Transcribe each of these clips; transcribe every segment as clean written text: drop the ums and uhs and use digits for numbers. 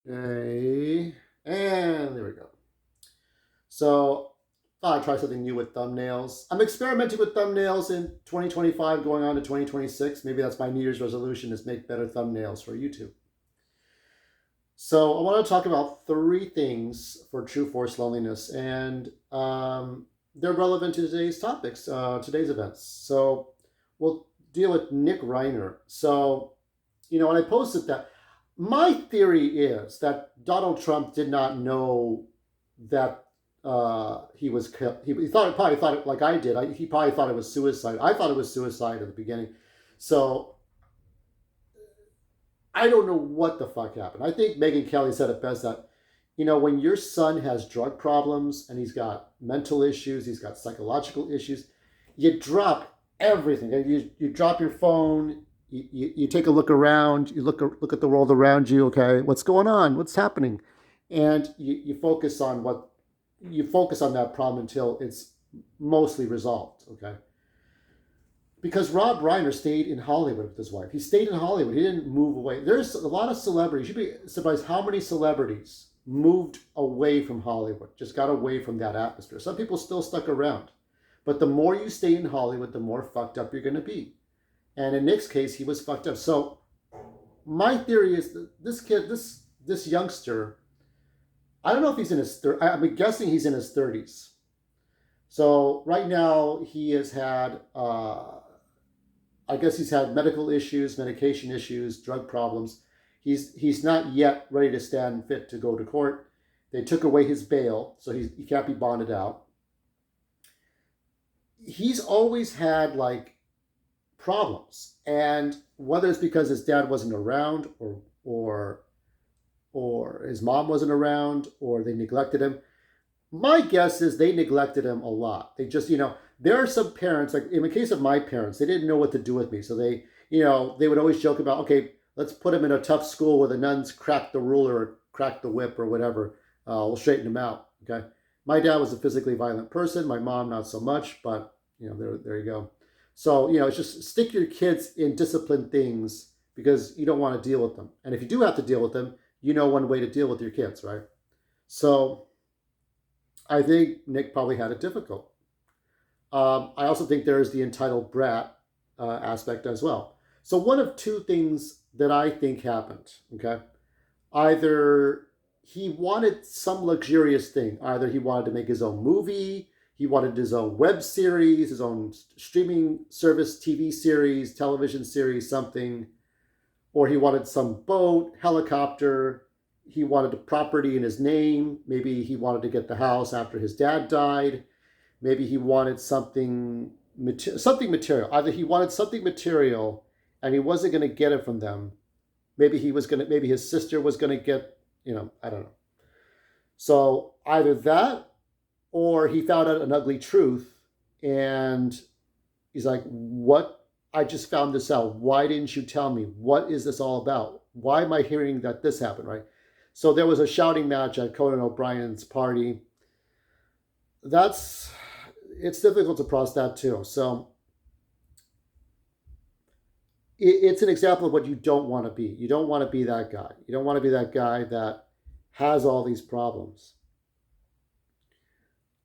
Okay. And there we go. So thought I'd try something new with thumbnails. I'm experimenting with thumbnails in 2025 going on to 2026. Maybe that's my New Year's resolution is make better thumbnails for YouTube. So I want to talk about three things for true force loneliness, and they're relevant to today's topics, today's events. So we'll deal with Nick Reiner. So, when I posted that, my theory is that Donald Trump did not know that he was killed. He probably thought it like I did. He probably thought it was suicide. I thought it was suicide at the beginning. So I don't know what the fuck happened. I think Megyn Kelly said it best that, when your son has drug problems and he's got mental issues, he's got psychological issues, you drop everything. You drop your phone, you take a look around, you look at the world around you, okay, what's going on? What's happening? And you focus on that problem until it's mostly resolved, okay? Because Rob Reiner stayed in Hollywood with his wife. He stayed in Hollywood. He didn't move away. There's a lot of celebrities. You'd be surprised how many celebrities moved away from Hollywood, just got away from that atmosphere. Some people still stuck around. But the more you stay in Hollywood, the more fucked up you're going to be. And in Nick's case, he was fucked up. So my theory is that this kid, this youngster, I don't know if he's in his I'm guessing he's in his 30s. So right now he has had I guess he's had medical issues, medication issues, drug problems. He's not yet ready to stand fit to go to court. They took away his bail, so he can't be bonded out. He's always had like problems, and whether it's because his dad wasn't around, or his mom wasn't around, or they neglected him. My guess is they neglected him a lot. They just, there are some parents, like in the case of my parents, they didn't know what to do with me. So they would always joke about, okay, let's put him in a tough school where the nuns crack the ruler or crack the whip or whatever. We'll straighten him out. Okay. My dad was a physically violent person. My mom, not so much, but there you go. So, it's just stick your kids in disciplined things because you don't want to deal with them. And if you do have to deal with them, one way to deal with your kids, right? So I think Nick probably had it difficult. I also think there is the entitled brat aspect as well. So one of two things that I think happened. Okay, either he wanted some luxurious thing. Either he wanted to make his own movie, he wanted his own web series, his own streaming service, TV series, television series, something, or he wanted some boat, helicopter. He wanted a property in his name. Maybe he wanted to get the house after his dad died. Maybe he wanted something material. Either he wanted something material and he wasn't going to get it from them. Maybe his sister was going to get, I don't know. So either that or he found out an ugly truth and he's like, what? I just found this out. Why didn't you tell me? What is this all about? Why am I hearing that this happened, right? So there was a shouting match at Conan O'Brien's party. It's difficult to process that too. So it's an example of what you don't want to be. You don't want to be that guy. You don't want to be that guy that has all these problems.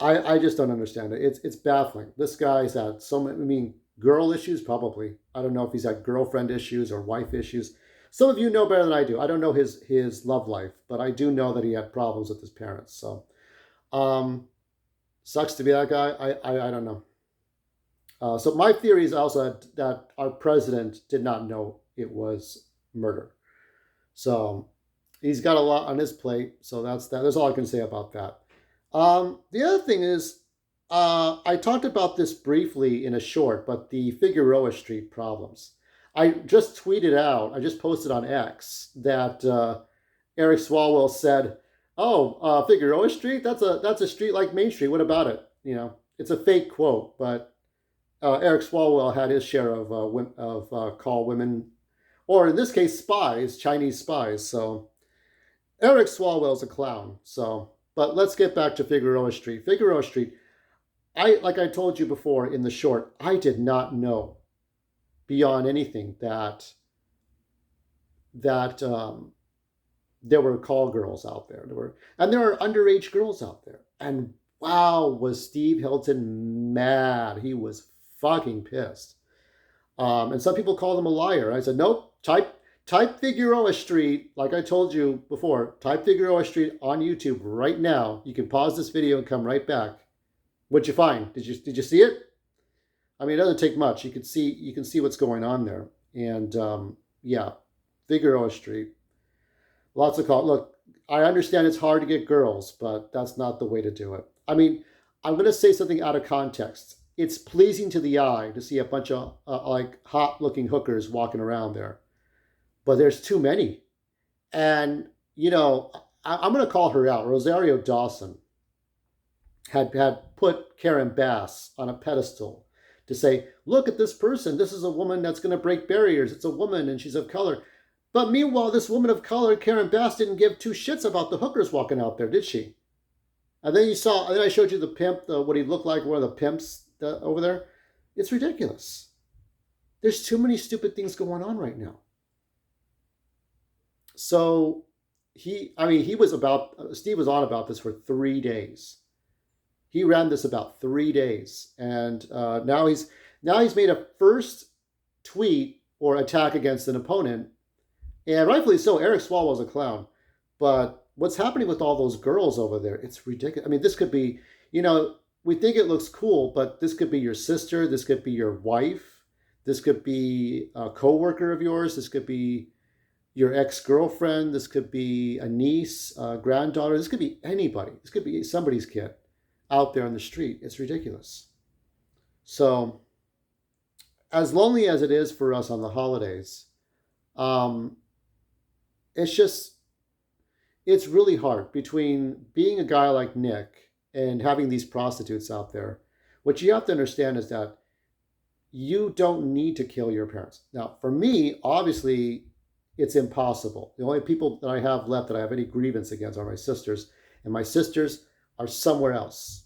I just don't understand it. It's baffling. This guy's had so many. I mean, girl issues probably. I don't know if he's had girlfriend issues or wife issues. Some of you know better than I do. I don't know his love life, but I do know that he had problems with his parents. So, sucks to be that guy. I don't know. So my theory is also that our president did not know it was murder. So he's got a lot on his plate. So that's that. That's all I can say about that. The other thing is, I talked about this briefly in a short, but the Figueroa Street problems. I just tweeted out, I just posted on X that Eric Swalwell said, "Oh, Figueroa Street, that's a street like Main Street. What about it?" It's a fake quote, but Eric Swalwell had his share of call women, or in this case, spies, Chinese spies. So Eric Swalwell's a clown. So, but let's get back to Figueroa Street. Figueroa Street. Like I told you before in the short, I did not know beyond anything that there were call girls out there. And there are underage girls out there. And wow, was Steve Hilton mad? He was fucking pissed. And some people called him a liar. I said, nope, type Figueroa Street, like I told you before, type Figueroa Street on YouTube right now. You can pause this video and come right back. What'd you find? Did you see it? I mean, it doesn't take much. You can see what's going on there. And yeah, Figueroa Street. Lots of call. Look, I understand it's hard to get girls, but that's not the way to do it. I mean, I'm going to say something out of context. It's pleasing to the eye to see a bunch of like hot-looking hookers walking around there, but there's too many. And I'm going to call her out. Rosario Dawson had put Karen Bass on a pedestal to say, look at this person. This is a woman that's going to break barriers. It's a woman and she's of color. But meanwhile, this woman of color, Karen Bass, didn't give two shits about the hookers walking out there, did she? And then I showed you the pimp, what he looked like, one of the pimps over there. It's ridiculous. There's too many stupid things going on right now. So Steve was on about this for 3 days. He ran this about 3 days, and now he's made a first tweet or attack against an opponent, and rightfully so. Eric Swalwell's a clown, but what's happening with all those girls over there? It's ridiculous. I mean, this could be, we think it looks cool, but this could be your sister, this could be your wife, this could be a coworker of yours, this could be your ex-girlfriend, this could be a niece, a granddaughter, this could be anybody. This could be somebody's kid out there on the street. It's ridiculous. So, as lonely as it is for us on the holidays, it's really hard between being a guy like Nick and having these prostitutes out there. What you have to understand is that you don't need to kill your parents. Now, for me, obviously, it's impossible. The only people that I have left that I have any grievance against are my sisters, and my sisters are somewhere else.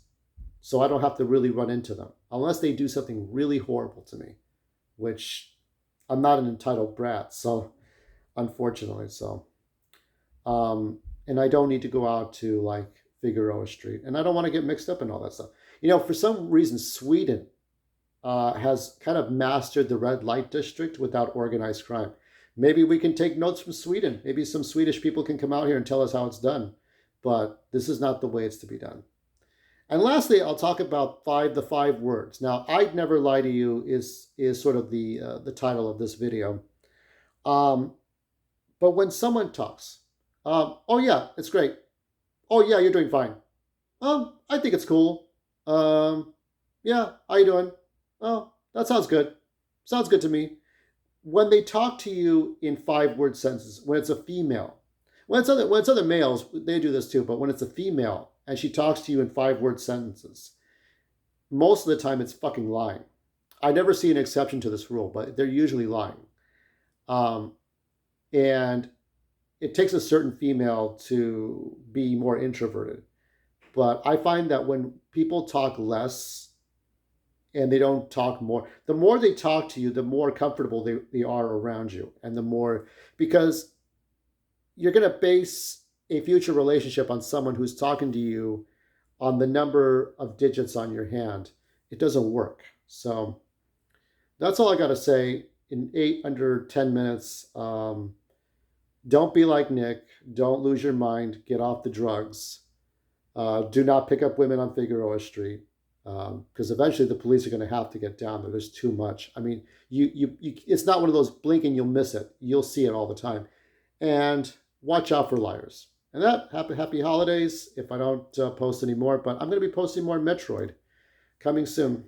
So I don't have to really run into them unless they do something really horrible to me, which I'm not an entitled brat. So unfortunately, and I don't need to go out to like Figueroa Street, and I don't want to get mixed up in all that stuff. For some reason, Sweden has kind of mastered the red light district without organized crime. Maybe we can take notes from Sweden. Maybe some Swedish people can come out here and tell us how it's done. But this is not the way it's to be done. And lastly, I'll talk about the five words. Now, I'd never lie to you is sort of the title of this video. But when someone talks, oh yeah, it's great. Oh yeah, you're doing fine. I think it's cool. Yeah, how you doing? Oh, that sounds good. Sounds good to me. When they talk to you in 5-word sentences, when it's a female, when it's other males, they do this too, but when it's a female and she talks to you in 5-word sentences, most of the time it's fucking lying. I never see an exception to this rule, but they're usually lying. And it takes a certain female to be more introverted. But I find that when people talk less and they don't talk more, the more they talk to you, the more comfortable they are around you. And the more, because you're going to base a future relationship on someone who's talking to you on the number of digits on your hand. It doesn't work. So that's all I got to say in under 10 minutes. Don't be like Nick. Don't lose your mind. Get off the drugs. Do not pick up women on Figueroa Street. Because eventually the police are going to have to get down there. There's too much. I mean, you it's not one of those blink and you'll miss it. You'll see it all the time. And watch out for liars. And that, happy holidays if I don't post anymore. But I'm going to be posting more Metroid coming soon.